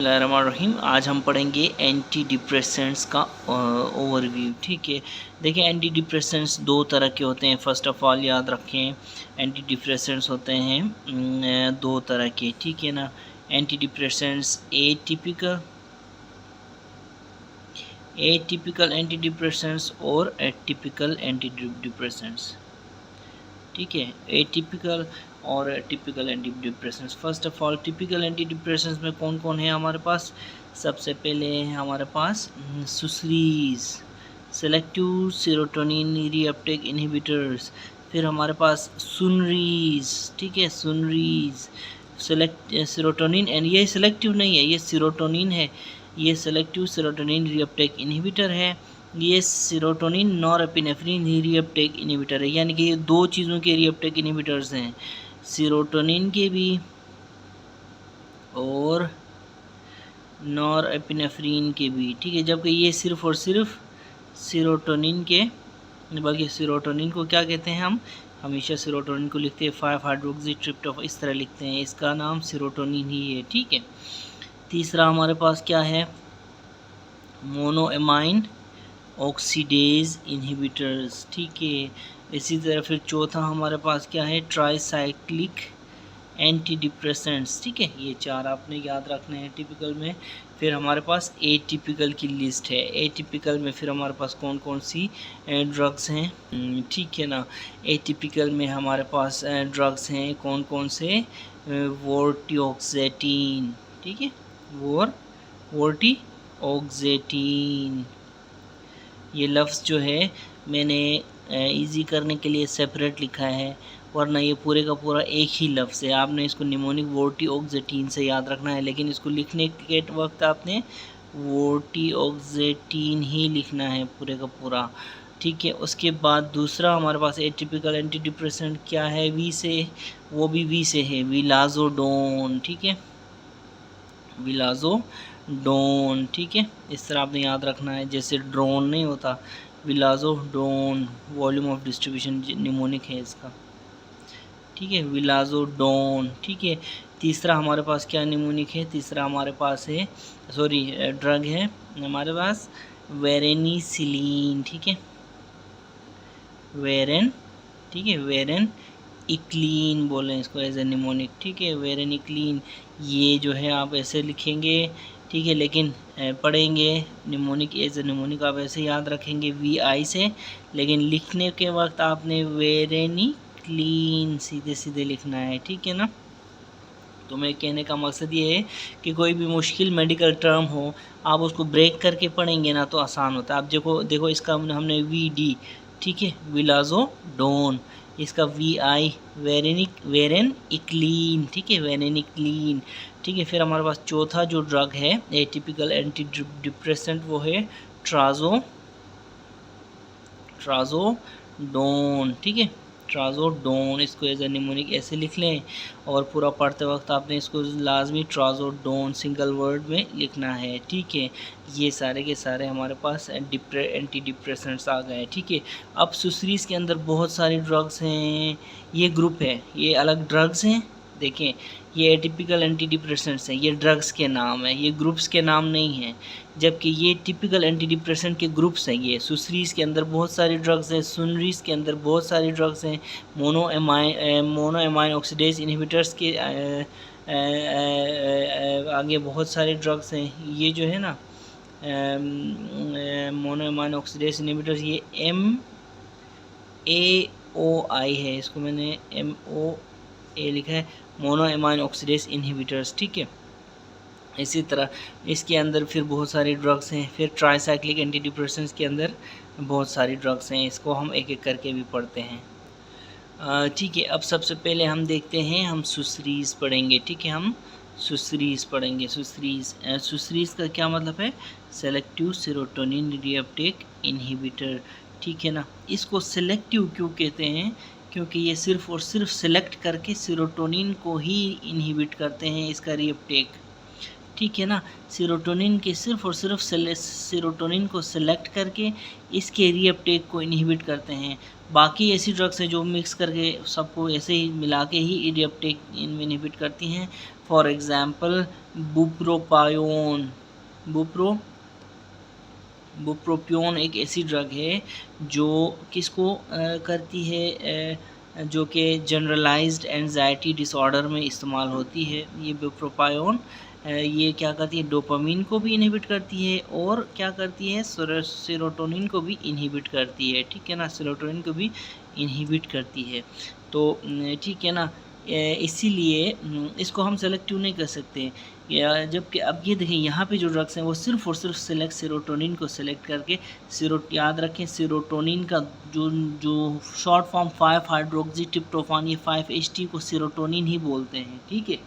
बिस्मिल्लाहिर्रहमानिर्रहीम। आज हम पढ़ेंगे एंटी डिप्रेसेंट्स का ओवरव्यू। ठीक है, देखिए एंटी डिप्रेसेंट्स दो तरह के होते हैं। फ़र्स्ट ऑफ़ ऑल याद रखें, एंटी डिप्रेसेंट्स होते हैं दो तरह के, ठीक है ना। Anti depressants atypical anti depressants और एटिपिकल एंटी डिप्रेसेंट्स। ठीक है, एटिपिकल और typical anti depressants. First of all typical anti depressants में कौन कौन है हमारे पास? सबसे पहले है हमारे पास सुसरीज, सेलेक्टिव सेरोटोनिन रीअपटेक इनहिबिटर्स। फिर हमारे पास सुनरीज, ठीक है, सुनरीज सेरोटोनिन, एंड ये सेलेक्टिव नहीं है, ये सेरोटोनिन है, ये सेलेक्टिव सेरोटोनिन रीअपटेक इनहिबिटर है। ये सेरोटोनिन नॉरएपिनेफ्रिन रीअपटेक इनहिबिटर है, यानी कि ये दो चीज़ों के रीअपटेक इनहिबिटर्स हैं, सेरोटोनिन के भी और नॉरएपिनेफ्रिन के भी। ठीक है, जबकि ये सिर्फ और सिर्फ सेरोटोनिन के, बल्कि सेरोटोनिन को क्या कहते हैं, हम हमेशा सेरोटोनिन को लिखते हैं 5-हाइड्रोक्सी ट्रिप्टोफैन, इस तरह लिखते हैं, इसका नाम सेरोटोनिन ही है। ठीक है, तीसरा हमारे पास क्या है? मोनोएमाइन ऑक्सीडेज इनहिबिटर्स। ठीक है, इसी तरह फिर चौथा हमारे पास क्या है? Tricyclic anti depressants. ठीक है, ये चार आपने याद रखने हैं टिपिकल में। फिर हमारे पास एटिपिकल की लिस्ट है। एटिपिकल में फिर हमारे पास कौन कौन सी ड्रग्स हैं? ठीक है ना, एटिपिकल में हमारे पास ड्रग्स हैं कौन कौन से? वोर्टिऑक्सेटीन, ठीक है, वोर्टिऑक्सेटीन। ये लफ्ज़ जो है मैंने इजी करने के लिए सेपरेट लिखा है, वरना ये पूरे का पूरा एक ही लफ्ज़ है। आपने इसको निमोनिक वोर्टिऑक्सेटीन से याद रखना है, लेकिन इसको लिखने के वक्त आपने वोर्टिऑक्सेटीन ही लिखना है पूरे का पूरा। ठीक है, उसके बाद दूसरा हमारे पास एटिपिकल एंटी डिप्रेसेंट क्या है? वी से, वो भी वी से है, विलाज़ोडोन। ठीक है, विलाज़ोडोन। ठीक है, इस तरह आपने याद रखना है, जैसे ड्रोन नहीं होता, विलाज़ोडोन, वॉल्यूम ऑफ डिस्ट्रीब्यूशन निमोनिक है इसका। ठीक है, विलाज़ोडोन। ठीक है, तीसरा हमारे पास क्या निमोनिक है? तीसरा हमारे पास है, सॉरी, ड्रग है हमारे पास वेरेनिसिलीन। ठीक है, ठीक है, वेरेन इक्लीन बोलें इसको एज ए निमोनिक। ठीक है, वेरेनिक्लीन, ये जो है आप ऐसे लिखेंगे, ठीक है, लेकिन पढ़ेंगे निमोनिक एज ए निमोनिक आप ऐसे याद रखेंगे VI से, लेकिन लिखने के वक्त आपने वेरेनिक्लीन सीधे सीधे लिखना है। ठीक है ना, तो मैं कहने का मकसद ये है कि कोई भी मुश्किल मेडिकल टर्म हो, आप उसको ब्रेक करके पढ़ेंगे ना तो आसान होता है। आप देखो इसका हमने VD, ठीक है, विलाज़ोडोन, इसका VI वेरेन इक्लीन। ठीक है, वेरेनिक्लीन। ठीक है, फिर हमारे पास चौथा जो ड्रग है एटिपिकल एंटी डिप्रेसेंट, वो है ट्राज़ोडोन। ठीक है, ट्राज़ोडोन, इसको एज ए निमोनिक ऐसे लिख लें, और पूरा पढ़ते वक्त आपने इसको लाजमी ट्राज़ोडोन सिंगल वर्ड में लिखना है। ठीक है, ये सारे के सारे हमारे पास एंटी डिप्रेसेंट्स आ गए। ठीक है, अब सुसरीज के अंदर बहुत सारी ड्रग्स हैं, ये ग्रुप है, ये अलग ड्रग्स हैं। देखें, ये एटिपिकल एंटी डिप्रेसेंट्स हैं, ये ड्रग्स के नाम हैं, ये ग्रुप्स के नाम नहीं हैं, जबकि ये टिपिकल एंटी डिप्रेसेंट के ग्रुप्स हैं। ये सुसरीज के अंदर बहुत सारी ड्रग्स हैं, सुनरीज के अंदर बहुत सारी ड्रग्स हैं, मोनोएमाइन ऑक्सीडेज इनहिबिटर्स के आगे बहुत सारे ड्रग्स हैं। ये जो है ना मोनोएमाइन ऑक्सीडेज इनहिबिटर्स, ये MAOI है, इसको मैंने MOA लिखा है, मोनोएमाइन ऑक्सीडेज इनहिबिटर्स। ठीक है, इसी तरह इसके अंदर फिर बहुत सारी ड्रग्स हैं। फिर ट्राईसाइक्लिक एंटी डिप्रेसेंट्स के अंदर बहुत सारी ड्रग्स हैं, इसको हम एक एक करके भी पढ़ते हैं। ठीक है, अब सबसे पहले हम देखते हैं, हम सुसरीज पढ़ेंगे। ठीक है, हम सुसरीज पढ़ेंगे। सुसरीज का क्या मतलब है? Selective serotonin reuptake inhibitor. ठीक है ना, इसको सेलेक्टिव क्यों कहते हैं? क्योंकि ये सिर्फ और सिर्फ सेलेक्ट करके सेरोटोनिन को ही इनहिबिट करते हैं, इसका रीअपटेक। ठीक है ना। सीरोटोनिन के सिर्फ और सिर्फ सीरोटोनिन को सेलेक्ट करके इसके रीअपटेक को इनहिबिट करते हैं। बाकी ऐसी ड्रग्स हैं जो मिक्स करके सबको ऐसे ही मिला के ही रीअपटेक इनहिबिट करती हैं। फॉर एग्ज़ाम्पल बुप्रोपायोन, बुप्रोपियोन एक ऐसी ड्रग है जो किसको करती है, जो कि जनरलाइज्ड एंजाइटी डिसऑर्डर में इस्तेमाल होती है। ये बुप्रोपायोन ये क्या करती है, डोपामिन को भी इनहिबिट करती है और क्या करती है, सेरोटोनिन को भी इनहिबिट करती है। ठीक है ना, सेरोटोनिन को भी इनहिबिट करती है। तो ठीक है ना, इसीलिए इसको हम सेलेक्टिव नहीं कर सकते। जबकि अब ये देखें यहाँ पे जो ड्रग्स हैं वो सिर्फ और सिर्फ सेरोटोनिन को सेलेक्ट करके याद रखें सेरोटोनिन का जो शॉर्ट फॉर्म 5-हाइड्रोक्सीट्रिप्टोफान, ये 5-HT को सेरोटोनिन ही बोलते हैं। ठीक है,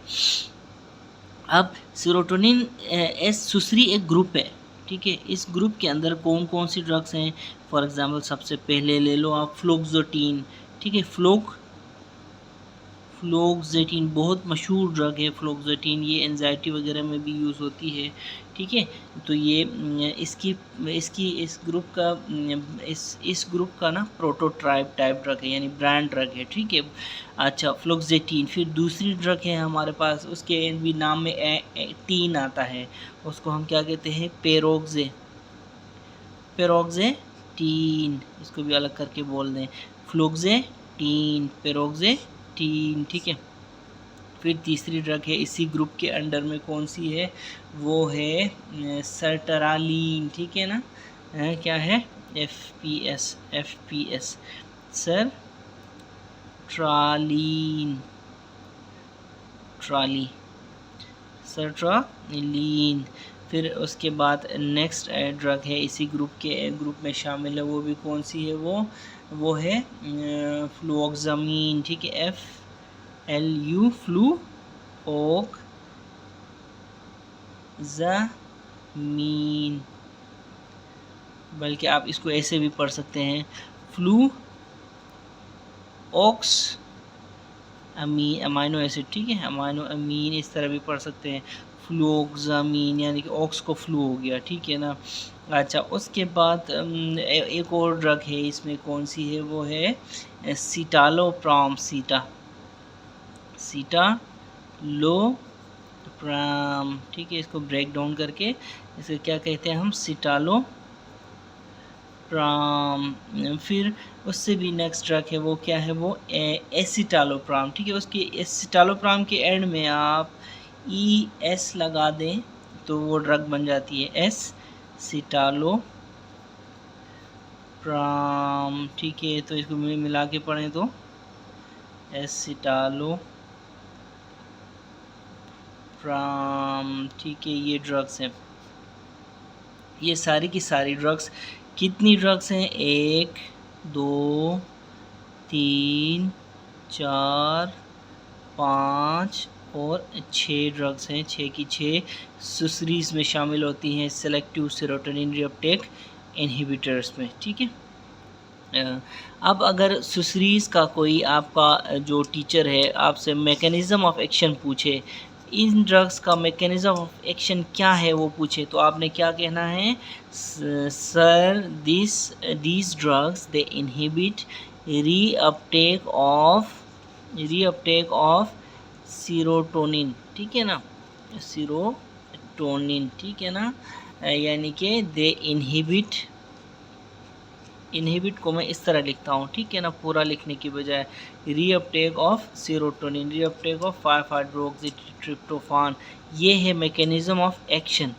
अब सेरोटोनिन दूसरी एक ग्रुप है। ठीक है, इस ग्रुप के अंदर कौन कौन सी ड्रग्स हैं, फॉर एग्जांपल सबसे पहले ले लो आप फ्लोक्सोटीन। ठीक है, फ्लोक्सेटिन बहुत मशहूर ड्रग है फ्लोक्सेटिन, ये एंजाइटी वगैरह में भी यूज़ होती है। ठीक है, तो ये इस ग्रुप का ना प्रोटोटाइप ड्रग है, यानी ब्रांड ड्रग है। ठीक है, अच्छा फ्लोक्सेटिन। फिर दूसरी ड्रग है हमारे पास, उसके भी नाम में टीन आता है, उसको हम क्या कहते हैं, पेरोक्सेटीन, इसको भी अलग करके बोल दें, फ्लोक्सेटीन, पेरोक्सेटीन। ठीक है, फिर तीसरी ड्रग है इसी ग्रुप के अंडर में, कौन सी है, वो है सर्ट्रालीन। ठीक है ना, क्या है, FPS सर्ट्रालीन। फिर उसके बाद नेक्स्ट ड्रग है इसी ग्रुप में शामिल है, वो भी कौन सी है, वो है फ्लुओक्सामीन। ठीक है, FLU फ्लुओक्सामीन, बल्कि आप इसको ऐसे भी पढ़ सकते हैं, अमाइनो एसिड। ठीक है, अमाइनो अमीन, इस तरह भी पढ़ सकते हैं, फ्लुओक्सामीन, यानी कि ऑक्स को फ्लू हो गया। ठीक है ना, अच्छा उसके बाद एक और ड्रग है इसमें, कौन सी है, वो है सिटालोप्राम, सिटालोप्राम। ठीक है, इसको ब्रेक डाउन करके इसे क्या कहते हैं हम, सिटालोप्राम। फिर उससे भी नेक्स्ट ड्रग है, वो क्या है, वो एसिटालोप्राम। ठीक है, उसके एसिटालोप्राम के एंड में आप ES लगा दें तो वो ड्रग बन जाती है एसिटालोप्राम। ठीक है, तो इसको मिला के पढ़ें तो एसिटालोप्राम। ठीक है, ये ड्रग्स हैं, ये सारी की सारी ड्रग्स। कितनी ड्रग्स हैं, 1 2 3 4 5 और 6 ड्रग्स हैं, 6 की 6 सुसरीज में शामिल होती हैं, सेलेक्टिव सेरोटोनिन रीअपटेक इनहिबिटर्स में। ठीक है, अब अगर सुसरीज का कोई आपका जो टीचर है आपसे मैकेनिज़्म ऑफ एक्शन पूछे, इन ड्रग्स का मैकेनिज़्म ऑफ एक्शन क्या है वो पूछे, तो आपने क्या कहना है, sir these drugs they inhibit reuptake of serotonin. ठीक है ना, सीरोटोनिन। ठीक है ना, यानी कि दे इनहिबिट को मैं इस तरह लिखता हूँ। ठीक है ना, पूरा लिखने की बजाय, reuptake of serotonin, reuptake of five hydroxytryptophan, ये है mechanism of action,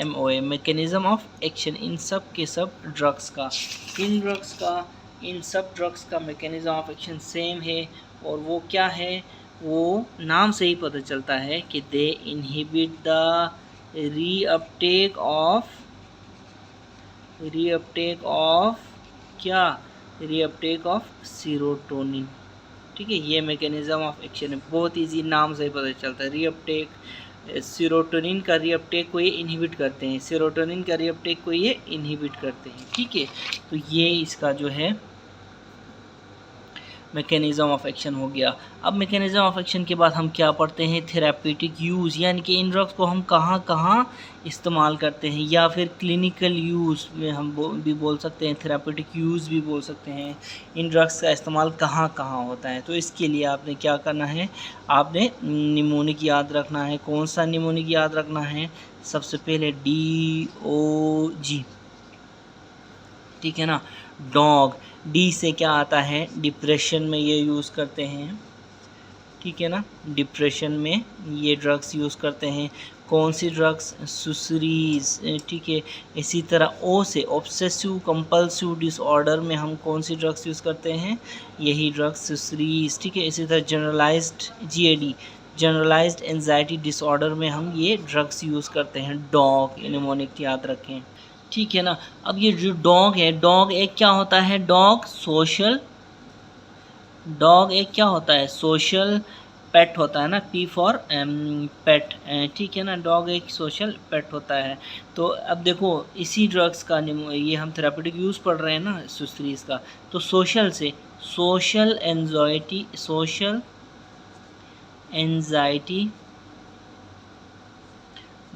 MOA, mechanism of action इन सब के सब ड्रग्स का, इन सब ड्रग्स का मैकेनिज़्म ऑफ एक्शन सेम है। और वो क्या है, वो नाम से ही पता चलता है कि they inhibit the reuptake of serotonin. ठीक है, ये मैकेनिज़्म ऑफ एक्शन है, बहुत इजी, नाम से ही पता चलता है। रीअपटेक, सीरोटोनिन का रीअपटेक को ये इनहिबिट करते हैं, सेरोटोनिन का रीअपटेक को ये इनहिबिट करते हैं। ठीक है, तो ये इसका जो है मैकेनिज़्म ऑफ एक्शन हो गया। अब मैकेनिज़्म ऑफ एक्शन के बाद हम क्या पढ़ते हैं, थेरापेटिक यूज़, यानी कि इन ड्रग्स को हम कहाँ कहाँ इस्तेमाल करते हैं, या फिर क्लिनिकल यूज़ में हम भी बोल सकते हैं, थेरापेटिक यूज़ भी बोल सकते हैं। इन ड्रग्स का इस्तेमाल कहाँ कहाँ होता है, तो इसके लिए आपने क्या करना है, आपने निमोनिक याद रखना है। कौन सा निमोनिक याद रखना है, सबसे पहले DOG, ठीक है ना। डॉग, डी से क्या आता है, डिप्रेशन में ये यूज़ करते हैं, ठीक है ना, डिप्रेशन में ये ड्रग्स यूज़ करते हैं। कौन सी ड्रग्स, सुसरीज, ठीक है। इसी तरह ओ से ऑब्सेसिव कंपल्सिव डिसऑर्डर में हम कौन सी ड्रग्स यूज़ करते हैं, यही ड्रग्स सुसरीज, ठीक है। इसी तरह generalised GAD, generalised anxiety disorder में हम ये ड्रग्स यूज़ करते हैं, डॉग, निमोनिक याद रखें, ठीक है ना। अब ये जो डॉग है, डॉग एक क्या होता है, डॉग एक क्या होता है, सोशल पेट होता है ना, P फॉर पेट, ठीक है ना। डॉग एक सोशल पेट होता है। तो अब देखो इसी ड्रग्स का ये हम थेरापेटिक यूज़ पढ़ रहे हैं ना सुस्रीज का, तो सोशल से सोशल एंजाइटी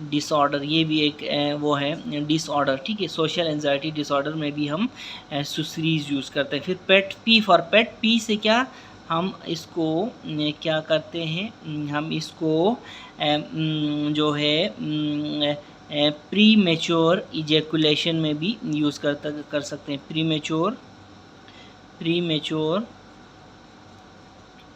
डिसऑर्डर, ये भी एक वो है डिसऑर्डर, ठीक है। सोशल एंजाइटी डिसऑर्डर में भी हम सुसरीज यूज़ करते हैं। फिर पेट, P फॉर पेट, P से क्या, हम इसको क्या करते हैं, हम इसको जो है प्री मेच्योर इजैकुलेशन में भी यूज़ कर सकते हैं। प्री मेच्योर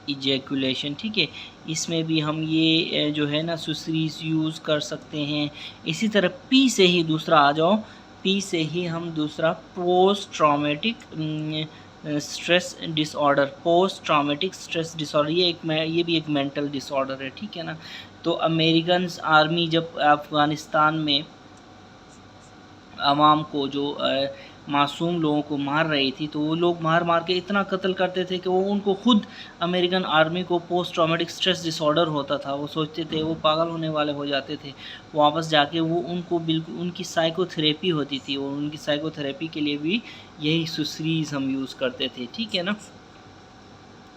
इजैकुलेशन, ठीक है, इसमें भी हम ये जो है ना सुसरीज यूज़ कर सकते हैं। इसी तरह P से ही दूसरा आ जाओ, P से ही हम दूसरा पोस्ट ट्रॉमेटिक स्ट्रेस डिसऑर्डर, ये भी एक मेंटल डिसऑर्डर है, ठीक है ना। तो अमेरिकन आर्मी जब अफ़गानिस्तान में आवाम को जो मासूम लोगों को मार रही थी, तो वो लोग मार मार के इतना कत्ल करते थे कि वो उनको खुद अमेरिकन आर्मी को पोस्ट ट्रॉमेटिक स्ट्रेस डिसऑर्डर होता था। वो सोचते थे, वो पागल होने वाले हो जाते थे। वापस जाके वो उनको बिल्कुल उनकी साइकोथेरेपी होती थी, और उनकी साइकोथेरेपी के लिए भी यही सुसरीज हम यूज़ करते थे, ठीक है ना,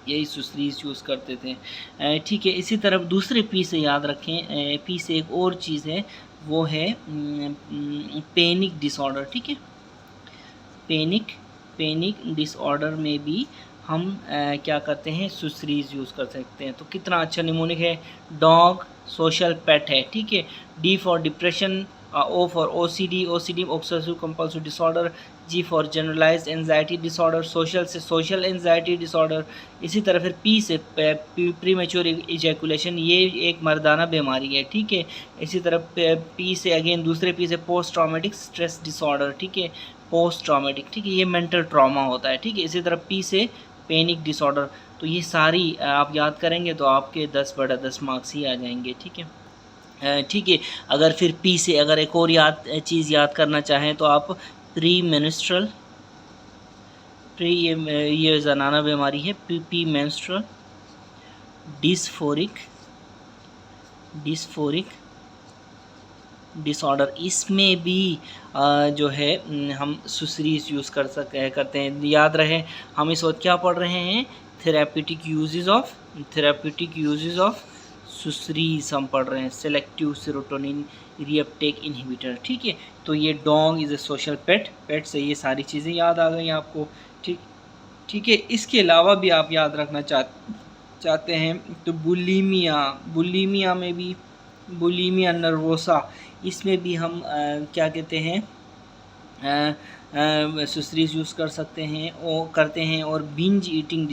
यही सुसरीज यूज़ करते थे, ठीक है। इसी तरह दूसरे P से याद रखें, P से एक और चीज़ है, वो है पैनिक डिसऑर्डर, ठीक है। पैनिक डिसऑर्डर में भी हम क्या करते हैं, सुसरीज यूज़ कर सकते हैं। तो कितना अच्छा निमोनिक है, डॉग सोशल पेट है, ठीक है। D for depression, O for OCD obsessive compulsive disorder, G for generalised anxiety disorder, social से सोशल एंजाइटी डिसऑर्डर। इसी तरह फिर P से प्रीमेच्योर इजैकुलेशन, ये एक मर्दाना बीमारी है, ठीक है। इसी तरह P से अगेन दूसरे P से पोस्ट ट्रॉमेटिक स्ट्रेस डिसऑर्डर, ठीक है, पोस्ट ट्रॉमेटिक, ठीक है, ये मेंटल ट्रॉमा होता है, ठीक है। इसी तरह P से पैनिक डिसऑर्डर। तो ये सारी आप याद करेंगे तो आपके 10/10 मार्क्स ही आ जाएंगे, ठीक है, ठीक है। अगर फिर P से अगर एक और चीज़ याद करना चाहें तो आप ये ज़नाना बीमारी है, प्री मेंस्ट्रुअल डिस्फोरिक डिसऑर्डर, इसमें भी जो है हम सुसरीज यूज़ करते हैं। याद रहे हम इस वक्त क्या पढ़ रहे हैं, थेरापेटिक यूजेस ऑफ सुसरीज हम पढ़ रहे हैं, सेलेक्टिव सेरोटोनिन रीअपटेक इनहिबिटर, ठीक है। तो ये डॉग इज़ ए सोशल पेट से ये सारी चीज़ें याद आ गई आपको, ठीक है। इसके अलावा भी आप याद रखना चाहते हैं तो बुलीमिया में भी, बुलीमिया नर्वोसा, इसमें भी हम क्या कहते हैं, सुसरीज यूज़ कर सकते हैं और करते हैं। और बिंज ईटिंग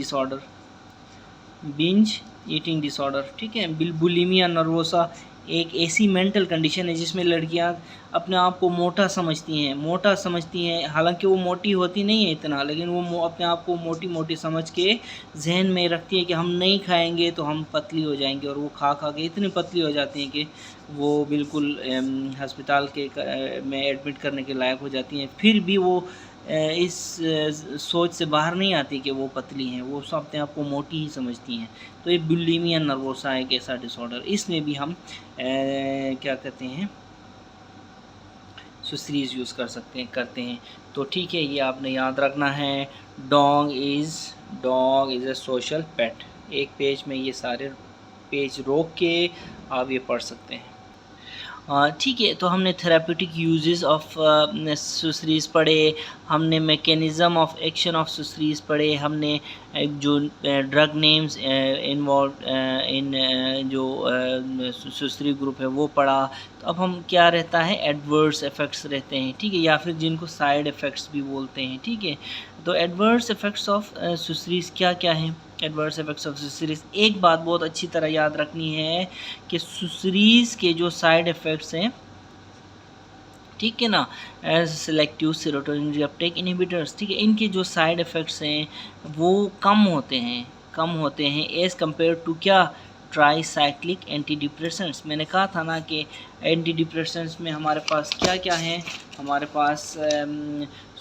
डिसऑर्डर, ठीक है। बुलीमिया नर्वोसा एक ऐसी मेंटल कंडीशन है जिसमें लड़कियां अपने आप को मोटा समझती हैं, हालांकि वो मोटी होती नहीं है इतना, लेकिन वो अपने आप को मोटी समझ के जहन में रखती है कि हम नहीं खाएंगे तो हम पतली हो जाएंगे, और वो खा के इतनी पतली हो जाती हैं कि वो बिल्कुल अस्पताल में एडमिट करने के लायक हो जाती हैं। फिर भी वो इस सोच से बाहर नहीं आती कि वो पतली हैं, वो सब अपने आप को मोटी ही समझती हैं। तो ये बुलिमिया नर्वोसा एक ऐसा डिसऑर्डर, इसमें भी हम क्या कहते हैं, सुसरीज यूज़ करते हैं। तो ठीक है, ये आपने याद रखना है। डॉग इज़ अ सोशल पेट। एक पेज में ये सारे पेज रोक के आप ये पढ़ सकते हैं। ठीक है, तो हमने थेराप्यूटिक यूजेस ऑफ सुसरीज पढ़े, हमने मैकेनिज़्म ऑफ एक्शन ऑफ सुसरीज पढ़े, हमने जो ड्रग नेम्स इन्वॉल्व इन जो सुसरी ग्रुप है वो पढ़ा। तो अब हम क्या रहता है, एडवर्स इफ़ेक्ट्स रहते हैं, ठीक है, या फिर जिनको साइड इफ़ेक्ट्स भी बोलते हैं, ठीक है। तो एडवर्स इफ़ेक्ट्स ऑफ सुसरीज क्या क्या हैं? एडवर्स इफ़ेक्ट्स ऑफ सुसरीज, एक बात बहुत अच्छी तरह याद रखनी है कि सुसरीज के जो साइड इफ़ेक्ट्स हैं, ठीक है ना, as selective serotonin reuptake inhibitors, ठीक है, इनके जो साइड इफ़ेक्ट्स हैं वो कम होते हैं एज़ कम्पेयर टू क्या, ट्राईसाइक्लिक एंटी डिप्रेसेंट्स। मैंने कहा था ना कि एंटी डिप्रेसेंट्स में हमारे पास क्या क्या हैं, हमारे पास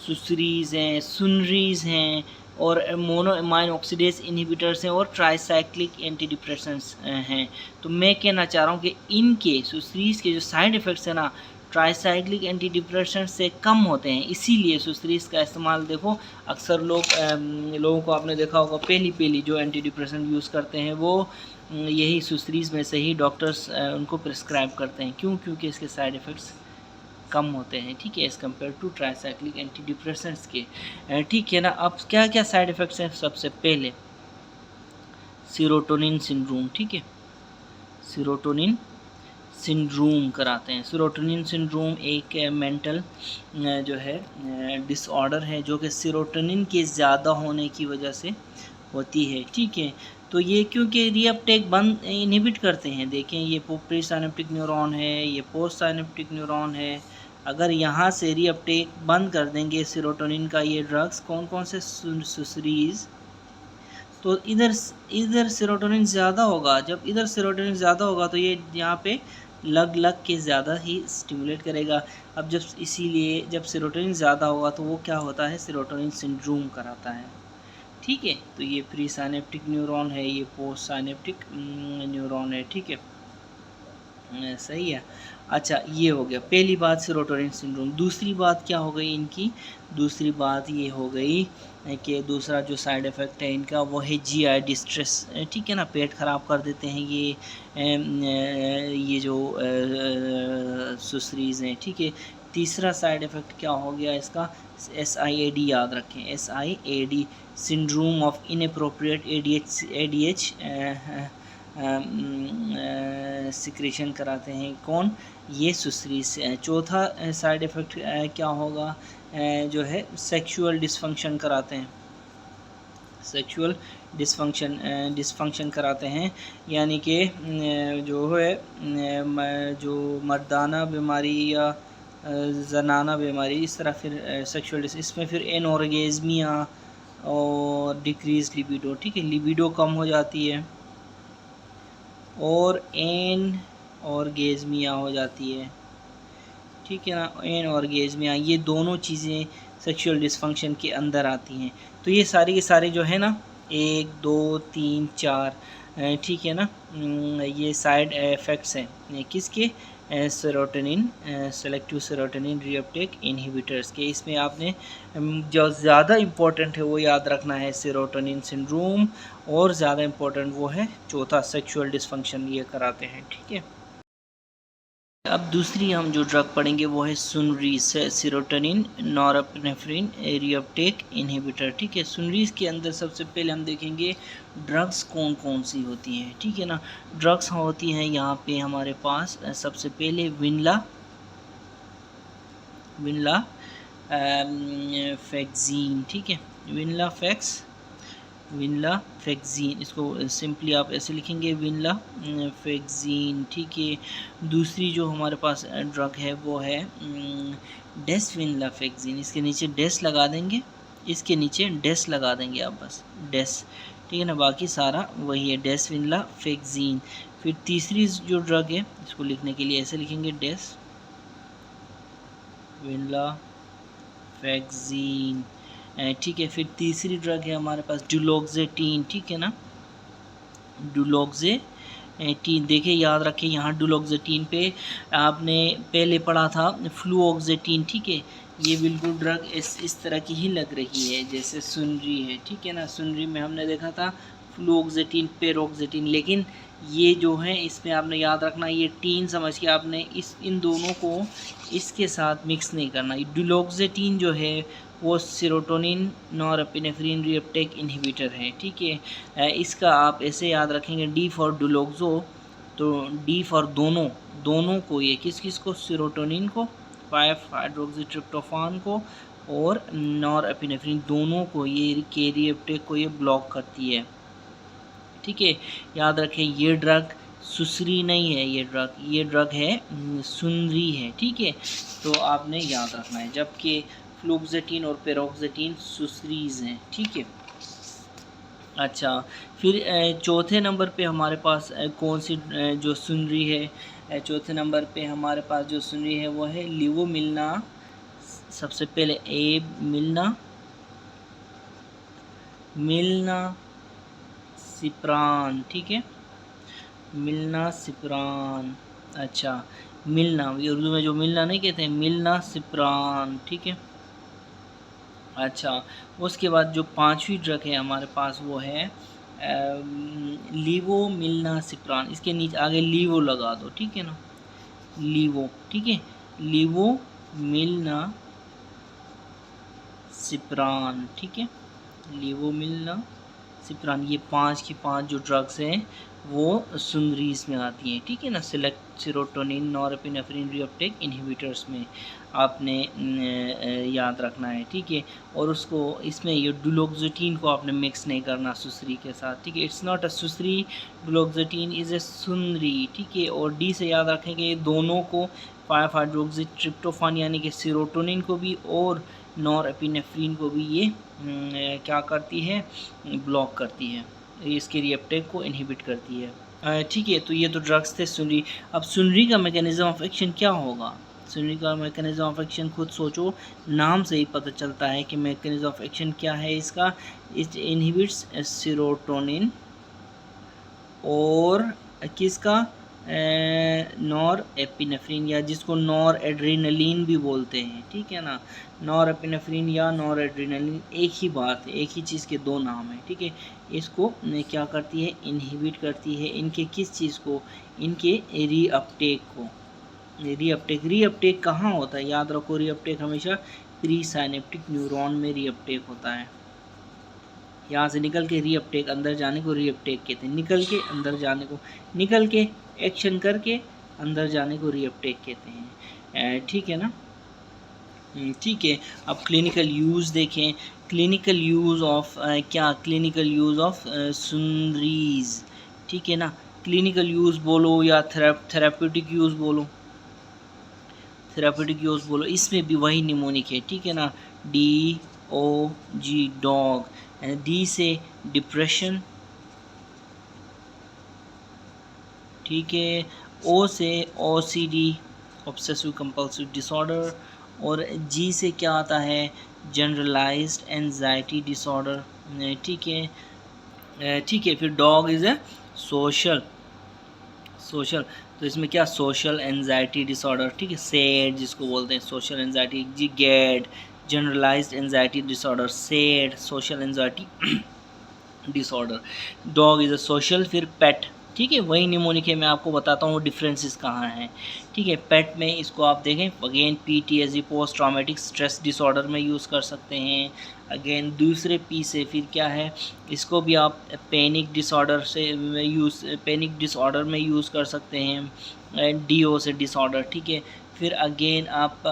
सुसरीज हैं, सुनरीज हैं, और मोनोअमाइन ऑक्सीडेज इनहिबिटर्स हैं, और ट्राईसाइक्लिक एंटी डिप्रेसेंट्स हैं। तो मैं कहना चाह रहा हूँ कि इनके सुसरीज के जो साइड इफ़ेक्ट्स हैं ना, ट्राईसाइक्लिक एंटी डिप्रेसेंट्स से कम होते हैं, इसीलिए सुसरीज का इस्तेमाल देखो अक्सर लोगों को आपने देखा होगा पहली जो एंटी डिप्रेसेंट यूज़ करते हैं वो यही सुसरीज में से ही डॉक्टर्स उनको प्रिस्क्राइब करते हैं। क्यों? क्योंकि इसके साइड इफ़ेक्ट्स कम होते हैं, ठीक है, as compare to tricyclic antidepressants के, ठीक है ना। अब क्या क्या साइड इफ़ेक्ट्स हैं? सबसे पहले सीरोटोनिन सिंड्रोम, ठीक है, सीरोटोनिन सिंड्रोम कराते हैं। सीरोटोनिन सिंड्रोम एक मेंटल जो है डिसऑर्डर है जो कि सीरोटोनिन के ज़्यादा होने की वजह से होती है, ठीक है। तो ये क्योंकि रीअपटेक बंद इनहिबिट करते हैं, देखें ये प्री साइनेप्टिक न्यूरॉन है, ये पोस्ट साइनेप्टिक न्यूरॉन है, अगर यहाँ से रीअपटेक बंद कर देंगे सीरोटोनिन का ये ड्रग्स, कौन से सुसरीज, तो इधर सीरोटोनिन ज़्यादा होगा। जब इधर सीरोटोनिन ज़्यादा होगा तो ये यहाँ पे लग के ज़्यादा ही स्टिमुलेट करेगा। अब इसीलिए जब सीरोटोनिन ज़्यादा होगा तो वो क्या होता है, सीरोटोनिन सिंड्रोम कराता है, ठीक है। तो ये प्री साइनेप्टिक न्यूरॉन है, ये पोस्ट साइनेप्टिक न्यूरॉन है, ठीक है, सही है। अच्छा, ये हो गया पहली बात, सीरोटोनिन सिंड्रोम। दूसरी बात क्या हो गई इनकी? दूसरी बात ये हो गई कि दूसरा जो साइड इफ़ेक्ट है इनका वो है जीआई डिस्ट्रेस, ठीक है ना, पेट ख़राब कर देते हैं ये जो सुसरीज हैं, ठीक है। तीसरा साइड इफ़ेक्ट क्या हो गया इसका? SIAD याद रखें, SIAD, syndrome of inappropriate ADH secretion कराते हैं, कौन? ये सुसरी से। चौथा साइड इफ़ेक्ट क्या होगा? जो है सेक्सुअल डिसफंक्शन कराते हैं, सेक्सुअल डिसफंक्शन कराते हैं, यानी कि जो है जो मर्दाना बीमारी या जनाना बीमारी, इस तरह फिर सेक्सुअल इसमें फिर एनऑर्गेज़मिया और डिक्रीज लिबिडो, ठीक है, लिबिडो कम हो जाती है और एनऑर्गेज़मिया हो जाती है, ठीक है ना, एनऑर्गेज़मिया, ये दोनों चीज़ें सेक्सुअल डिसफंक्शन के अंदर आती हैं। तो ये सारी के सारे जो है ना 1 2 3 4, ठीक है ना, ये साइड इफ़ेक्ट्स हैं किसके? Serotonin, selective serotonin reuptake inhibitors के। इसमें आपने जो ज़्यादा इम्पोर्टेंट है वो याद रखना है सेरोटोनिन सिंड्रोम, और ज़्यादा इम्पोर्टेंट वो है चौथा सेक्सुअल डिसफंक्शन ये कराते हैं, ठीक है। अब दूसरी हम जो ड्रग पढ़ेंगे वो है सुनरीज, सेरोटोनिन नॉरएपिनेफ्रिन रीअपटेक इनहिबिटर, ठीक है। सुनरीज के अंदर सबसे पहले हम देखेंगे ड्रग्स कौन कौन सी होती हैं, ठीक है ना। ड्रग्स होती हैं यहाँ पे हमारे पास सबसे पहले विनला फैक्जीन, ठीक है, विनला फैक्जीन, इसको सिंपली आप ऐसे लिखेंगे विनला फैक्जीन, ठीक है। दूसरी जो हमारे पास ड्रग है वो है डेसविनला फैक्जीन, इसके नीचे डेस लगा देंगे, इसके नीचे डेस लगा देंगे आप, बस डेस, ठीक है ना, बाकी सारा वही है, डेसविनला फैक्जीन। फिर तीसरी जो ड्रग है इसको लिखने के लिए ऐसे लिखेंगे डेस विनला फैक्जीन, ठीक है। फिर तीसरी ड्रग है हमारे पास डुलोक्सेटिन, ठीक है ना, डुलोक्सेटिन, टीन। देखिए याद रखें, यहाँ डुलोक्सेटिन पे आपने पहले पढ़ा था फ्लूओक्सेटिन, ठीक है। ये बिल्कुल ड्रग इस तरह की ही लग रही है जैसे सुनरी है, ठीक है ना। सुनरी में हमने देखा था फ्लूओक्सेटिन, पेरोक्सेटिन, लेकिन ये जो है इसमें आपने याद रखना, ये टीन समझ के आपने इन दोनों को इसके साथ मिक्स नहीं करना। डुलोक्सेटिन जो है वो सेरोटोनिन नॉरएपिनेफ्रिन रीअपटेक इनहिबिटर है, ठीक है। इसका आप ऐसे याद रखेंगे, डी फॉर डुलोक्सो, तो डी फॉर दोनों को, ये किस को, सेरोटोनिन को, 5 हाइड्रोक्सीट्रिप्टोफान को और नॉरएपिनेफ्रिन, दोनों को ये के रीअपटेक को ये ब्लॉक करती है, ठीक है। याद रखें ये ड्रग सुसरी नहीं है, ये ड्रग है सुनरी है, ठीक है। तो आपने याद रखना है, जबकि फ्लूओक्सेटिन और पेरोक्सेटिन सुसरीज हैं, ठीक है। अच्छा, फिर चौथे नंबर पे हमारे पास कौन सी जो सुनरी है, चौथे नंबर पे हमारे पास जो सुनरी है वो है लिवोमिल्ना। सबसे पहले ए मिल्ना सिप्रान, ठीक है, मिल्ना सिप्रान। अच्छा, मिल्ना, ये उर्दू में जो मिल्ना नहीं कहते हैं, मिल्ना सिप्रान, ठीक है। अच्छा, उसके बाद जो पांचवी ड्रग है हमारे पास वो है लीवो मिल्ना सिप्रान। इसके नीचे आगे लीवो लगा दो, ठीक है ना, लीवो, ठीक है, लीवो मिल्ना सिप्रान, ठीक है, लीवो मिल्ना सिप्रान। ये 5 की 5 जो ड्रग्स हैं वो सुनरीज में आती हैं, ठीक है ना। Select serotonin norepinephrine reuptake inhibitors में आपने याद रखना है, ठीक है। और उसको इसमें ये डुलोक्सेटिन को आपने मिक्स नहीं करना सुसरी के साथ, ठीक है। It's not a SSRI, duloxetine is a SNRI, ठीक है। और डी से याद रखेंगे ये दोनों को 5 हाइड्रोक्सीट्रिप्टोफान यानी कि सेरोटोनिन को भी और नॉरएपिनेफ्रिन को भी ये क्या करती है, ब्लॉक करती है, इसके रीअपटेक को इनहिबिट करती है, ठीक है। तो ये तो ड्रग्स थे सुनरी। अब सुनरी का मैकेनिज्म ऑफ एक्शन क्या होगा? सुनरी का मैकेनिज्म ऑफ एक्शन खुद सोचो, नाम से ही पता चलता है कि मैकेनिज्म ऑफ एक्शन क्या है इसका। इट इनहिबिट्स सेरोटोनिन और किसका, नॉर एपिनेफ्रिन, या जिसको नॉर एड्रेनलिन भी बोलते हैं, ठीक है ना। नॉर एपिनेफ्रिन या नॉर एड्रेनलिन एक ही बात है, एक ही चीज़ के दो नाम हैं, ठीक है। इसको क्या करती है, इनहिबिट करती है, इनके किस चीज़ को, इनके रीअपटेक को। रीअपटेक कहाँ होता है, याद रखो, रीअपटेक हमेशा प्री साइनेप्टिक न्यूरॉन में रीअपटेक होता है। यहाँ से निकल के रीअपटेक, अंदर जाने को रीअपटेक कहते हैं, निकल के अंदर जाने को, निकल के एक्शन करके अंदर जाने को रीअपटेक कहते हैं, ठीक है ना। ठीक है, अब क्लिनिकल यूज़ देखें। क्लिनिकल यूज़ ऑफ क्या, क्लिनिकल यूज़ ऑफ सुनरीज, ठीक है ना। क्लिनिकल यूज़ बोलो या थेराप्यूटिक यूज़ बोलो, थेराप्यूटिक यूज़ बोलो, इसमें भी वही निमोनिक है, ठीक है ना। DOG डॉग, डी से डिप्रेशन, ठीक है। ओ से OCD ऑब्सेसिव कंपल्सिव डिसऑर्डर, और जी से क्या आता है, जनरलाइज्ड एंजाइटी डिसऑर्डर, ठीक है, ठीक है। फिर डॉग इज़ ए सोशल, तो इसमें क्या, सोशल एंजाइटी डिसऑर्डर, ठीक है, सैड जिसको बोलते हैं, social anxiety. G GAD, generalised anxiety disorder, SAD, social anxiety disorder. Dog is a social. फिर पेट, ठीक है, वही निमोनिक है, मैं आपको बताता हूँ डिफरेंसेस कहाँ हैं, ठीक है। पेट में इसको आप देखें, again PTSD post traumatic stress disorder में यूज़ कर सकते हैं। अगेन दूसरे P से फिर क्या है, इसको भी आप पैनिक डिसऑर्डर में यूज़ कर सकते हैं, DO से डिसऑर्डर, ठीक है। फिर अगेन आप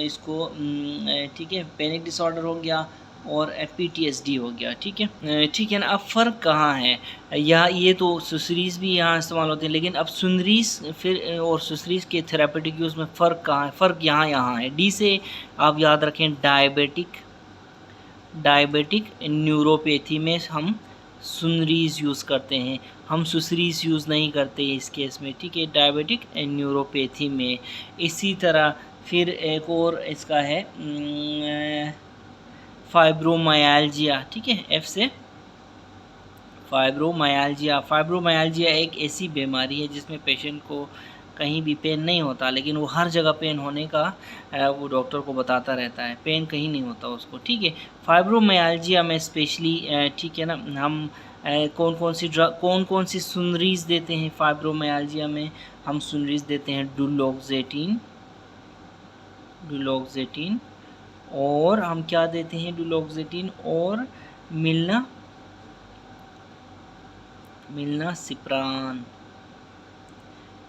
इसको, ठीक है, पैनिक डिसऑर्डर हो गया और PTSD हो गया, ठीक है, ठीक है ना। अब फ़र्क कहाँ है, या ये तो सुसरीज भी यहाँ इस्तेमाल होते हैं, लेकिन अब सुनरीज फिर और सुसरीज के थेरापेटिक यूज़ में फ़र्क कहाँ है, फ़र्क यहाँ है। डी से आप याद रखें, डायबिटिक न्यूरोपैथी में हम सुनरीज यूज़ करते हैं, हम सुसरीज यूज़ नहीं करते इस केस में, ठीक है, डायबिटिक न्यूरोपैथी में। इसी तरह फिर एक और इसका है फाइब्रोमायाल्जिया, ठीक है, F से फाइब्रोमाइल्जिया एक ऐसी बीमारी है जिसमें पेशेंट को कहीं भी पेन नहीं होता, लेकिन वो हर जगह पेन होने का वो डॉक्टर को बताता रहता है, पेन कहीं नहीं होता उसको, ठीक है। फाइब्रोमाइल्जिया में स्पेशली ठीक है ना, हम कौन कौन सी सुनरीज देते हैं फाइब्रोमाइल्जिया में? हम सुनरीज देते हैं डुलोक्सेटिन, और हम क्या देते हैं? डुलोक्सेटिन और मिलनासिप्रान,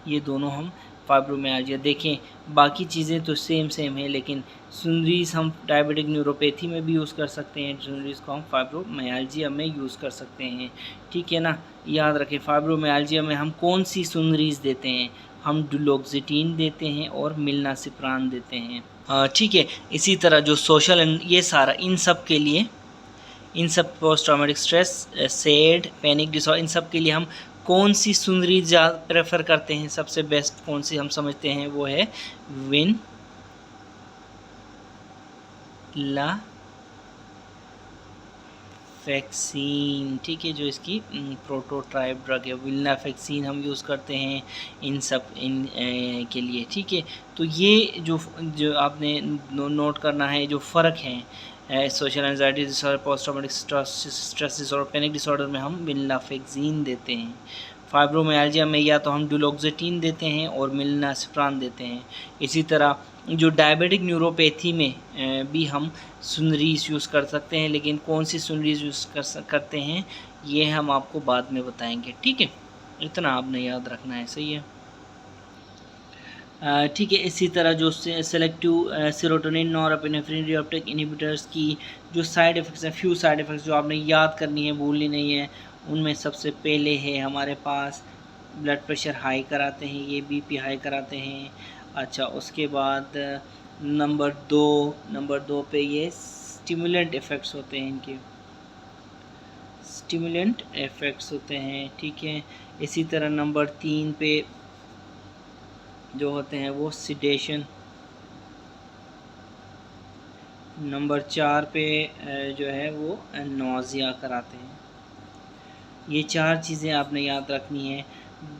ये दोनों हम फाइब्रोमाइल्जिया देखें। बाकी चीज़ें तो सेम है, लेकिन सुनरीज हम डायबिटिक न्यूरोपैथी में भी यूज़ कर सकते हैं, सुनरीज को हम फाइब्रोमाइल्जिया में यूज़ कर सकते हैं, ठीक है ना। याद रखें, फाइब्रोमाइल्जिया में हम कौन सी सुनरीज देते हैं? हम डुलोक्सेटिन देते हैं और मिलनासिप्रान देते हैं, ठीक है। इसी तरह जो सोशल, ये सारा इन सब post traumatic stress, SAD, panic disorder, इन सब के लिए हम कौन सी सुनरीज ज़्यादा प्रेफर करते हैं? सबसे बेस्ट कौन सी हम समझते हैं? वो है विनलाफेक्सिन, ठीक है, जो इसकी प्रोटोटाइप ड्रग है। विनलाफेक्सिन हम यूज़ करते हैं इन के लिए, ठीक है। तो ये जो आपने नोट करना है, जो फ़र्क है social anxiety disorder, post traumatic stress disorder, panic disorder में हम विनलाफेक्सिन देते हैं। फाइब्रोमाइल्जिया में या तो हम डुलोक्सेटिन देते हैं और मिलनासिप्रान देते हैं। इसी तरह जो डायबिटिक न्यूरोपैथी में भी हम सुनरीज यूज़ कर सकते हैं, लेकिन कौन सी सुनरीज यूज़ करते हैं ये हम आपको बाद में बताएंगे, ठीक है। इतना आपने याद रखना है, सही है, ठीक है। इसी तरह जो selective serotonin norepinephrine reuptake inhibitors की जो साइड इफ़ेक्ट्स हैं, फ्यू साइड इफ़ेक्ट्स जो आपने याद करनी है, भूलनी नहीं है, उनमें सबसे पहले है हमारे पास ब्लड प्रेशर हाई कराते हैं, ये बीपी हाई कराते हैं। अच्छा, उसके बाद नंबर दो पे ये स्टिमुलेंट इफ़ेक्ट्स होते हैं, इनके स्टिमुलेंट इफ़ेक्ट्स होते हैं, ठीक है। इसी तरह नंबर 3 पे जो होते हैं वो सिडेशन, नंबर 4 पे जो है वो नौजिया कराते हैं। ये 4 चीज़ें आपने याद रखनी है।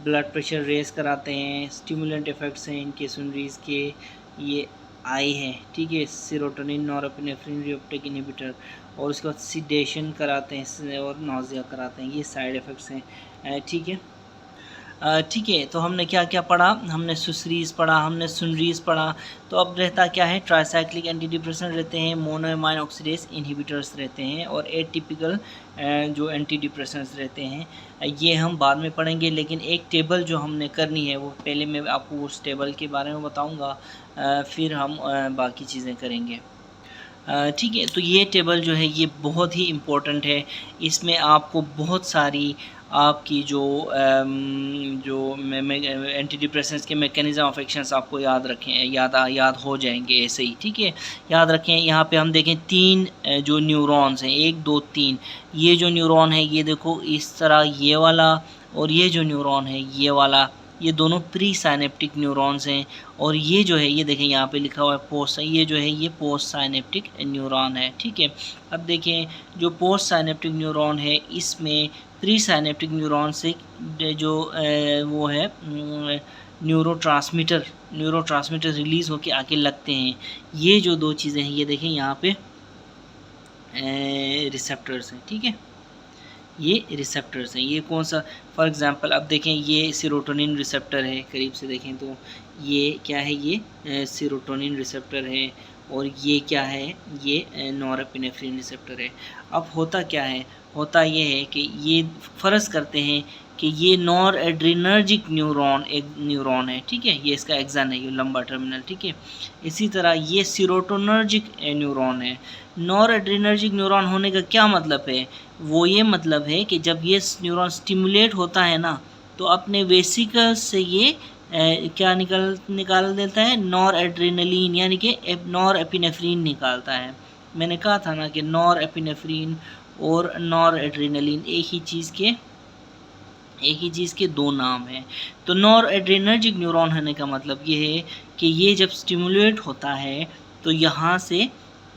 ब्लड प्रेशर रेस कराते हैं, स्टिमुलेंट इफ़ेक्ट्स हैं इनके सुनरीज के, ये आई है, ठीक है, सेरोटोनिन नॉरएपिनेफ्रिन रीअपटेक इनहिबिटर, और उसके बाद सिडेशन कराते हैं और नौजिया कराते हैं, ये साइड इफ़ेक्ट्स हैं, ठीक है। ठीक है, तो हमने क्या क्या पढ़ा? हमने सुसरीज पढ़ा, हमने सुनरीज पढ़ा। तो अब रहता क्या है? ट्राइसाइक्लिक एंटी डिप्रेसेंट रहते हैं, मोनोएमाइन ऑक्सीडेज इनहिबिटर्स रहते हैं, और एटिपिकल जो एंटी डिप्रेसेंट्स रहते हैं, ये हम बाद में पढ़ेंगे। लेकिन एक टेबल जो हमने करनी है, वो पहले मैं आपको उस टेबल के बारे में बताऊँगा, फिर हम बाकी चीज़ें करेंगे, ठीक है। तो ये टेबल जो है ये बहुत ही इम्पोर्टेंट है। इसमें आपको बहुत सारी आपकी जो एंटी डिप्रेसेंट्स के मैकेनिज़्म ऑफ एक्शंस आपको याद याद हो जाएंगे ऐसे ही, ठीक है। याद रखें, यहाँ पे हम देखें 3 जो न्यूरॉन्स हैं, 1 2 3, ये जो न्यूरॉन है ये देखो इस तरह, ये वाला, और ये जो न्यूरॉन है ये वाला, ये दोनों प्री साइनेप्टिक न्यूरॉन्स हैं। और ये जो है, ये देखें यहाँ पे लिखा हुआ है पोस्ट, ये जो है ये पोस्ट साइनेप्टिक न्यूरॉन है, ठीक है। अब देखें, जो पोस्ट साइनेप्टिक न्यूरॉन है, इसमें प्री साइनेप्टिक न्यूरॉन से जो वो है न्यूरोट्रांसमीटर रिलीज़ होके आके लगते हैं। ये जो 2 चीज़ें हैं, ये देखें यहाँ पे रिसेप्टर्स हैं, ठीक है, ये रिसेप्टर्स हैं। ये कौन सा? फॉर एग्जांपल अब देखें, ये सेरोटोनिन रिसेप्टर है, करीब से देखें तो ये क्या है? ये सेरोटोनिन रिसेप्टर है, और ये क्या है? ये नॉरएपिनेफ्रिन रिसेप्टर है। अब होता क्या है? होता ये है कि ये फ़र्ज़ करते हैं कि ये नॉर एड्रीनर्जिक एक न्यूरॉन है, ठीक है, ये इसका एक्सन है, ये लंबा टर्मिनल, ठीक है। इसी तरह ये सीरोटोनर्जिक न्यूरॉन है। नॉर एड्रीनर्जिक न्यूरॉन होने का क्या मतलब है? वो ये मतलब है कि जब ये न्यूरॉन स्टिमुलेट होता है ना, तो अपने वेसिकल्स से ये क्या निकाल देता है? नॉर एड्रेनलिन, यानी कि नॉर एपिनेफ्रिन निकालता है। मैंने कहा था ना कि नॉर एपिनेफ्रिन और नॉर एड्रेनलिन एक ही चीज़ के 2 नाम हैं। तो नॉर एड्रेनर्जिक न्यूरॉन होने का मतलब ये है कि ये जब स्टिमुलेट होता है तो यहाँ से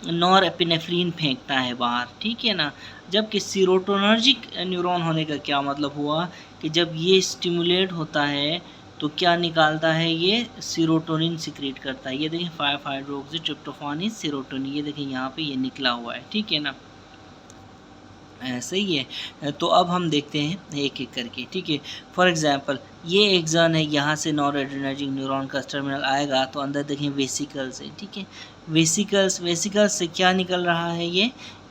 नॉर एपिनेफ्रिन फेंकता है बाहर, ठीक है ना। जबकि सीरोटोनर्जिक न्यूरॉन होने का क्या मतलब हुआ कि जब ये स्टिमुलेट होता है तो क्या निकालता है, ये सीरोटोनिन सिक्रेट करता है। ये देखें 5 हाइड्रोक्सी ट्रिप्टोफान इज सीरोटोनिन, ये देखें यहाँ पे ये निकला हुआ है, ठीक है ना, सही है। तो अब हम देखते हैं एक एक करके, ठीक है। फॉर एग्जांपल ये एक्सॉन है, यहाँ से नॉरएड्रेनर्जिक न्यूरॉन का टर्मिनल आएगा तो अंदर देखें वेसिकल्स है, ठीक है। वेसिकल्स से क्या निकल रहा है,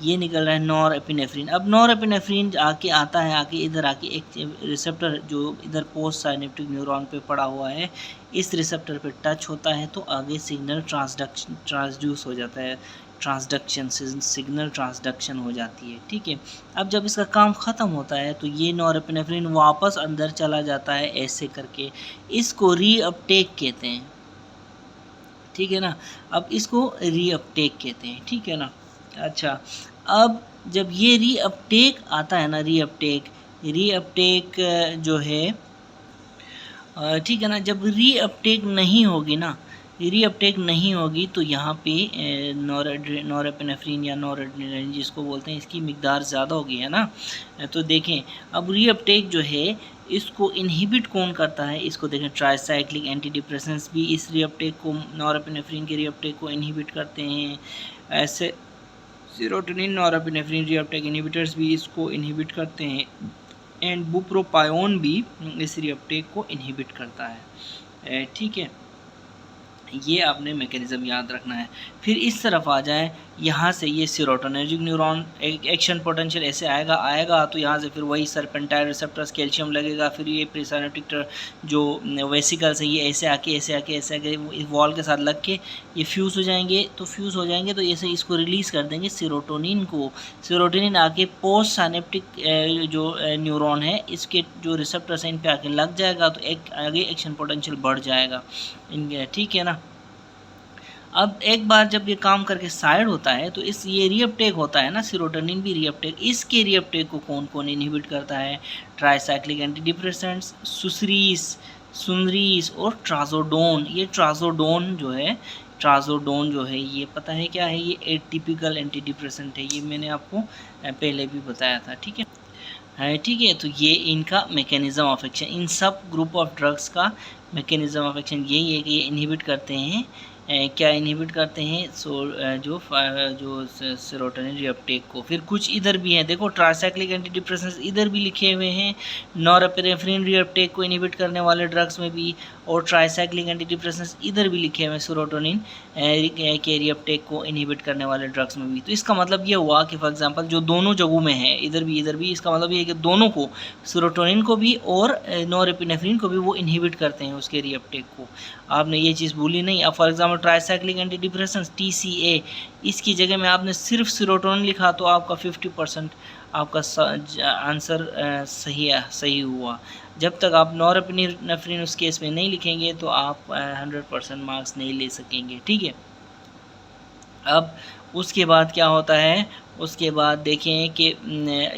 ये निकल रहा है नॉरएपिनेफ्रिन। अब नॉरएपिनेफ्रिन आके इधर आके एक रिसेप्टर जो इधर पोस्ट साइनेप्टिक न्यूरॉन पे पड़ा हुआ है, इस रिसेप्टर पे टच होता है तो आगे सिग्नल ट्रांसड्यूस हो जाता है, सिग्नल ट्रांसडक्शन हो जाती है, ठीक है। अब जब इसका काम ख़त्म होता है तो ये नॉरएपिनेफ्रिन वापस अंदर चला जाता है ऐसे करके, इसको रीअपटेक कहते हैं, ठीक है ना। अब इसको रीअपटेक कहते हैं, ठीक है ना। अच्छा, अब जब ये रीअपटेक आता है ना, रीअपटेक जो है, ठीक है ना, जब रीअपटेक नहीं होगी तो यहाँ पे नॉरएपिनेफ्रिन या नॉरएड्रेनालिन जिसको बोलते हैं, इसकी मिकदार ज़्यादा होगी, है ना। तो देखें अब रीअपटेक जो है इसको इनहिबिट कौन करता है, इसको देखें ट्राइसाइक्लिक एंटी डिप्रेसेंट्स भी इस रीअपटेक को, नॉरएपिनेफ्रिन के रीअपटेक को इनहिबिट करते हैं। ऐसे सीरोटोनिन नॉरएपिनेफ्रिन रीअपटेक इनहिबिटर्स भी इसको इनहिबिट करते हैं, एंड बुप्रोपायोन भी इस रीअपटेक को इनहिबिट करता है, ठीक है। ये आपने मैकेनिज़्म याद रखना है। फिर इस तरफ आ जाए, यहाँ से ये सीरोटोनर्जिक न्यूरॉन एक्शन पोटेंशियल ऐसे आएगा तो यहाँ से फिर वही सरपेंटाइल रिसेप्टर्स कैल्शियम लगेगा, फिर ये प्रीसाइनेप्टिक जो वेसिकल्स हैं ये ऐसे आके वॉल के साथ लग के ये फ्यूज़ हो जाएंगे तो ऐसे इसको रिलीज़ कर देंगे सीरोटोनिन को। सीरोटोनिन आके पोस्ट साइनेप्टिक जो न्यूरॉन है इसके जो रिसेप्टर्स हैं इन पे आके लग जाएगा तो एक आगे एक्शन पोटेंशियल बढ़ जाएगा इनके, ठीक है ना। अब एक बार जब ये काम करके साइड होता है तो ये रीअपटेक होता है ना, सीरोटोनिन भी रीअपटेक, इसके रीअपटेक को कौन कौन इनहिबिट करता है, ट्राइसाइक्लिक एंटीडिप्रेसेंट्स, सुनरीस और ट्राजोडोन। ये ट्राजोडोन जो है ये पता है क्या है, ये एटिपिकल एंटीडिप्रेसेंट है, ये मैंने आपको पहले भी बताया था, ठीक है, ठीक है। तो ये इनका मैकेनिज़्म ऑफ एक्शन, इन सब ग्रुप ऑफ ड्रग्स का मैकेनिज़्म ऑफ एक्शन यही है कि ये इनहिबिट करते हैं, क्या इनहिबिट करते हैं, जो सीरोटोनिन रीअपटेक को। फिर कुछ इधर भी हैं, देखो ट्राइसाइक्लिक एंटीडिप्रेसेंट्स इधर भी लिखे हुए हैं, नॉरएपिनेफ्रिन रीअपटेक को इनहिबिट करने वाले ड्रग्स में भी, और ट्राइसाइक्लिक एंटीडिप्रेसेंट्स इधर भी लिखे हुए हैं सीरोटोनिन के रीअपटेक को इनहिबिट करने वाले ड्रग्स में भी। तो इसका मतलब ये हुआ कि फॉर एग्जांपल जो दोनों जगहों में है, इधर भी, इसका मतलब ये है कि दोनों को, सीरोटोनिन को भी और नॉरएपिनेफ्रिन को भी वो इनहिबिट करते हैं उसके रीअपटेक को। आपने ये चीज़ भूली नहीं। अब for example tricyclic antidepressants TCA, इसकी जगह में आपने सिर्फ सीरोटोनिन लिखा तो आपका 50% आपका आंसर सही हुआ। जब तक आप नॉरएपिनेफ्रिन उस केस में नहीं लिखेंगे तो आप 100% मार्क्स नहीं ले सकेंगे, ठीक है। अब उसके बाद क्या होता है, उसके बाद देखें कि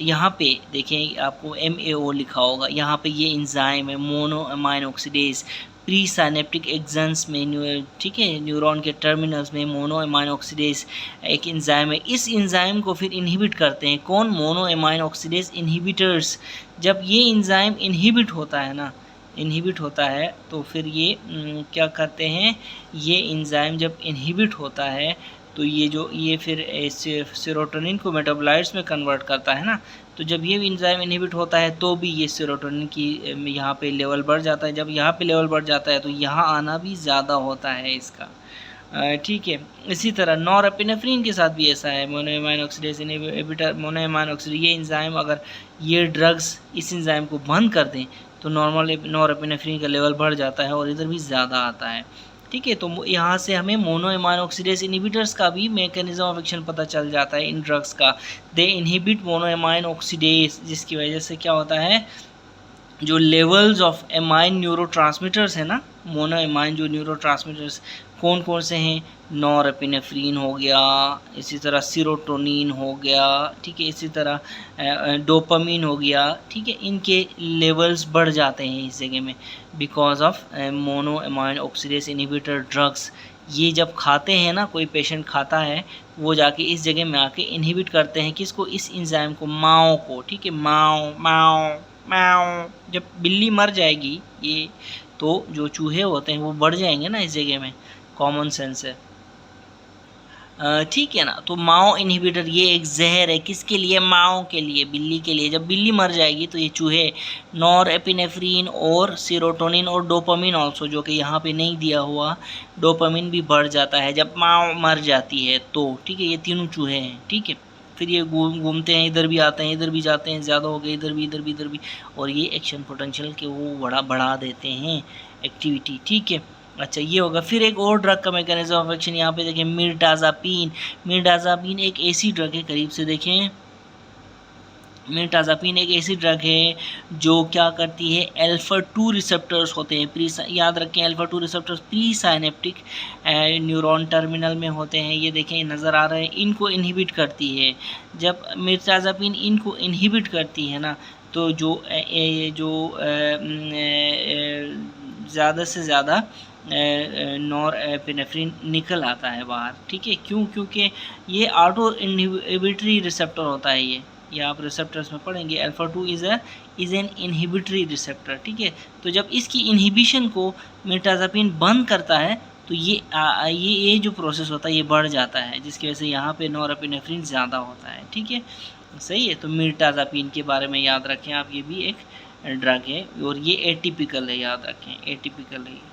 यहाँ पे देखें आपको MAO लिखा होगा, यहाँ पे ये इंजाइम है monoamine oxidase, pre synaptic actions में, ठीक है, न्यूरॉन के टर्मिनल्स में मोनोअमाइन ऑक्सीडेज एक इंजाइम है। इस इंजाइम को फिर इनहिबिट करते हैं कौन, मोनोअमाइन ऑक्सीडेज इनहिबिटर्स। जब ये इंजाइम इनहिबिट होता है तो फिर ये क्या करते हैं, ये इंजाइम जब इनहिबिट होता है तो ये फिर सीरोटोनिन को मेटाबोलाइट्स में कन्वर्ट करता है ना। तो जब ये एंजाइम इनहिबिट होता है तो भी ये सीरोटोनिन की यहाँ पे लेवल बढ़ जाता है। जब यहाँ पे लेवल बढ़ जाता है तो यहाँ आना भी ज़्यादा होता है इसका, ठीक है। इसी तरह नॉरएपिनेफ्रिन के साथ भी ऐसा है, monoamine oxidase inhibitor, monoamine oxidase, ये एंजाइम अगर ये ड्रग्स इस एंजाइम को बंद कर दें तो नॉर्मल नॉरएपिनेफ्रिन का लेवल बढ़ जाता है और इधर भी ज़्यादा आता है, ठीक है। तो यहाँ से हमें मोनोअमाइन ऑक्सीडेज इनहिबिटर्स का भी मैकेनिज्म ऑफ एक्शन पता चल जाता है इन ड्रग्स का। दे इनहिबिट मोनोअमाइन ऑक्सीडेज, जिसकी वजह से क्या होता है, जो लेवल्स ऑफ एमाइन न्यूरोट्रांसमीटर्स है ना, मोनोएमाइन जो न्यूरोट्रांसमीटर्स कौन कौन से हैं, नॉरएपिनेफ्रिन हो गया, इसी तरह सीरोटोनिन हो गया, ठीक है, इसी तरह डोपामिन हो गया, ठीक है, इनके लेवल्स बढ़ जाते हैं इस जगह में because of monoamine oxidase inhibitor drugs. ये जब खाते हैं ना, कोई पेशेंट खाता है, वो जाके इस जगह में आके इनहिबिट करते हैं किसको, इस एंजाइम को, माओ को, ठीक है, माओ माओ माओ। जब बिल्ली मर जाएगी ये, तो जो चूहे होते हैं वो बढ़ जाएंगे ना इस जगह में, कॉमन सेंस है, ठीक है ना। तो माओ इनहिबिटर ये एक जहर है, किसके लिए, माओ के लिए, बिल्ली के लिए। जब बिल्ली मर जाएगी तो ये चूहे नॉरएपिनेफ्रिन और सीरोटोनिन और डोपामिन ऑल्सो, जो कि यहाँ पे नहीं दिया हुआ, डोपामिन भी बढ़ जाता है जब माओ मर जाती है तो, ठीक है। ये तीनों चूहे हैं, ठीक है। फिर ये घूमते हैं, इधर भी आते हैं, इधर भी जाते हैं, ज़्यादा हो गए, इधर भी इधर भी इधर भी, और ये एक्शन पोटेंशियल के वो बढ़ा देते हैं एक्टिविटी, ठीक है। अच्छा, ये होगा। फिर एक और ड्रग का मैकेनिज्म ऑफ एक्शन यहाँ पे देखें, मिर्टाज़ापिन। मिर्टाज़ापिन एक ऐसी ड्रग है, करीब से देखें, मिर्टाज़ापिन एक ऐसी ड्रग है जो क्या करती है, अल्फा-2 रिसेप्टर्स होते हैं, याद रखें, alpha two receptors presynaptic neuron terminal में होते हैं, ये देखें नज़र आ रहे हैं, इनको इनहिबिट करती है। जब मिर्टाज़ापिन इनको इनहिबिट करती है ना, तो जो ज़्यादा से ज़्यादा नॉरएपिनेफ्रिन निकल आता है बाहर, ठीक है। क्यों? क्योंकि ये ऑटो इनहिबिटरी रिसेप्टर होता है। ये आप रिसेप्टर्स में पढ़ेंगे, अल्फा-2 इज़ एन इनहिबिटरी रिसेप्टर, ठीक है। तो जब इसकी इनहिबिशन को मिर्टाज़ापिन बंद करता है तो ये जो प्रोसेस होता है ये बढ़ जाता है, जिसकी वजह से यहाँ पे नॉरएपिनेफ्रिन ज़्यादा होता है, ठीक है, सही है। तो मिर्टाज़ापिन के बारे में याद रखें आप, ये भी एक ड्रग है और ये एटिपिकल है, याद रखें, एटिपिकल है।